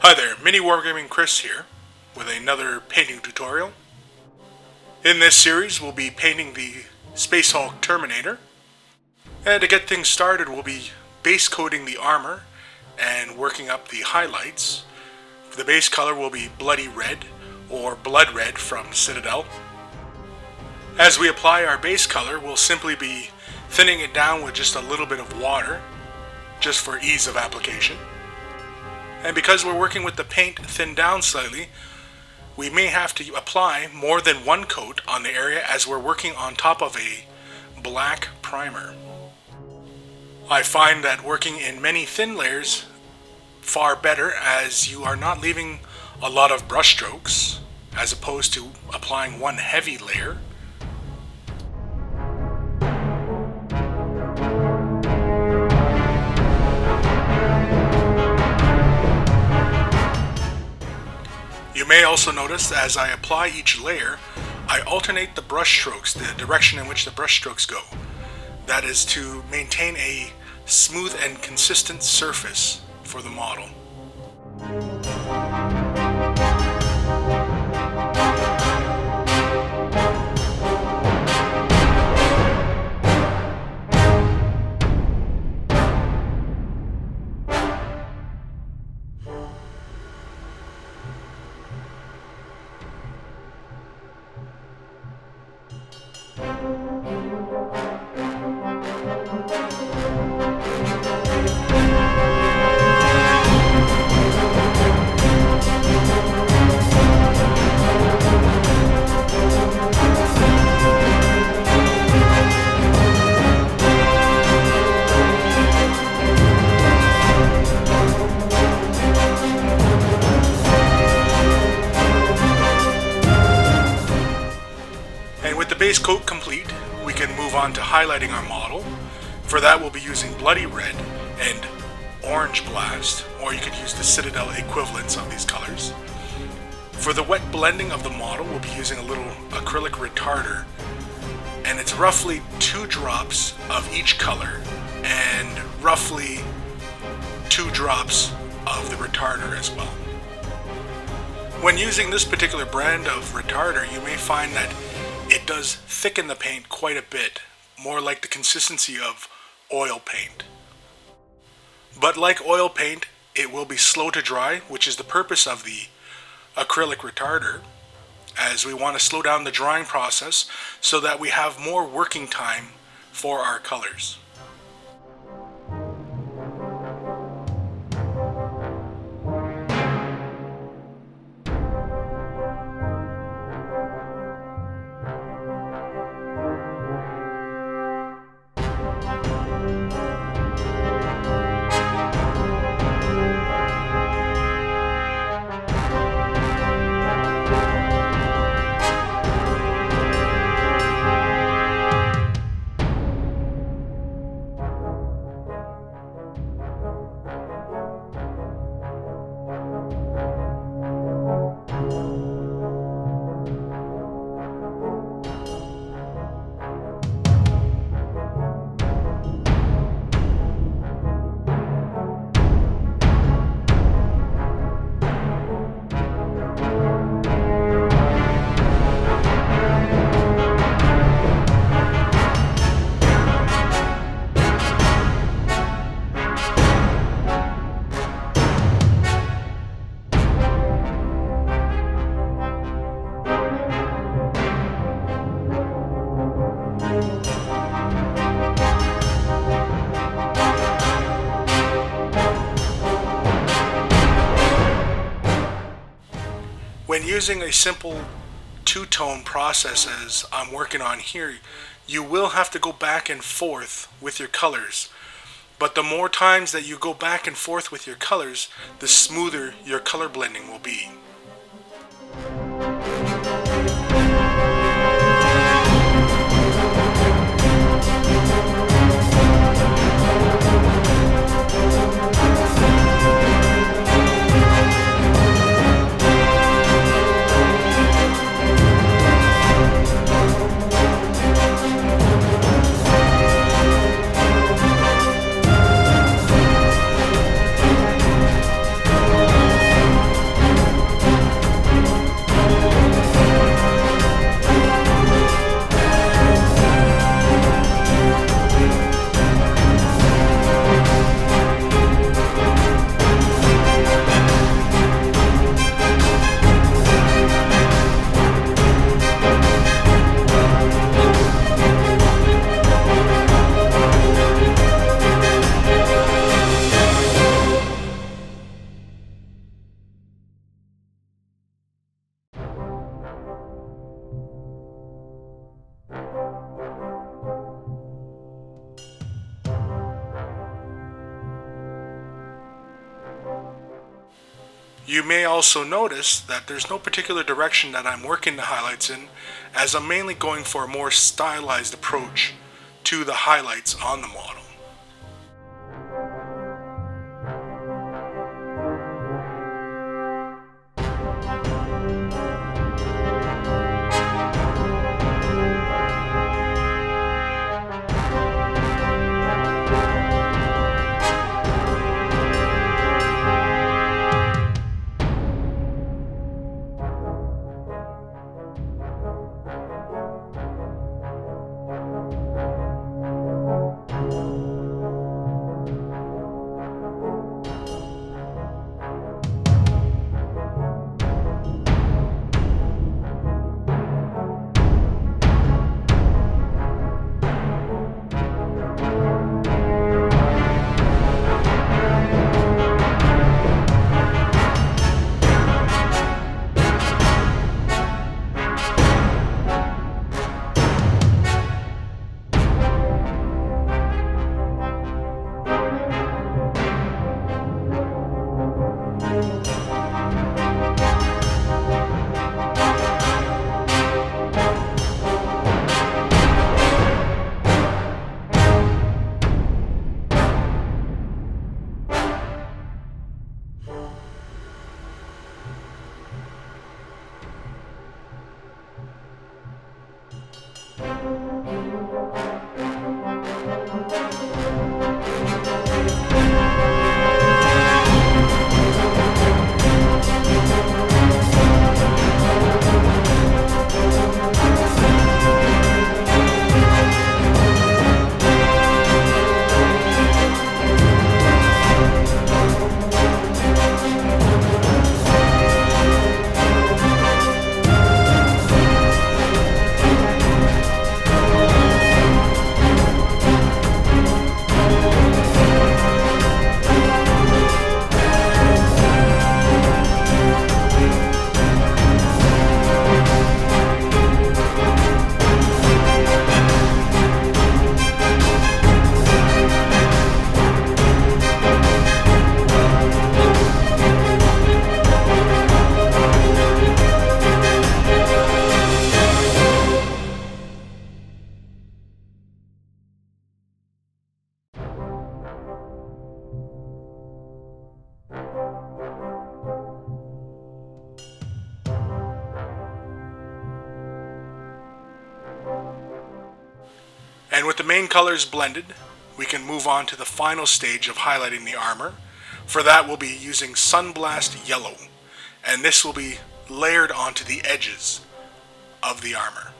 Hi there, MiniWarGaming Kris here, with another painting tutorial. In this series, we'll be painting the SpaceHulk Terminator. And to get things started, we'll be base coating the armor and working up the highlights. The base color will be Bloody Red, or Blood Red from Citadel. As we apply our base color, we'll simply be thinning it down with just a little bit of water, just for ease of application. And because we're working with the paint thinned down slightly, we may have to apply more than one coat on the area as we're working on top of a black primer. I find that working in many thin layers far better, as you are not leaving a lot of brush strokes as opposed to applying one heavy layer. You may also notice as I apply each layer, I alternate the brush strokes, the direction in which the brush strokes go. That is to maintain a smooth and consistent surface for the model. With the base coat complete, we can move on to highlighting our model. For that, we'll be using Bloody Red and Orange Blast, or you could use the Citadel equivalents of these colors. For the wet blending of the model, we'll be using a little acrylic retarder, and it's roughly 2 drops of each color and roughly 2 drops of the retarder as well. When using this particular brand of retarder, you may find that it does thicken the paint quite a bit, more like the consistency of oil paint. But like oil paint, it will be slow to dry, which is the purpose of the acrylic retarder, as we want to slow down the drying process so that we have more working time for our colors. When using a simple two-tone process as I'm working on here, you will have to go back and forth with your colors. But the more times that you go back and forth with your colors, the smoother your color blending will be. You may also notice that there's no particular direction that I'm working the highlights in, as I'm mainly going for a more stylized approach to the highlights on the model. And with the main colors blended, we can move on to the final stage of highlighting the armor. For that, we'll be using Sunblast Yellow, and this will be layered onto the edges of the armor.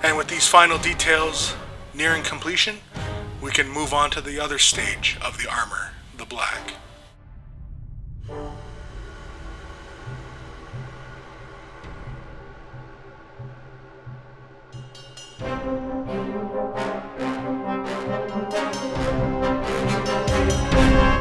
And with these final details nearing completion, we can move on to the other stage of the armor, the black.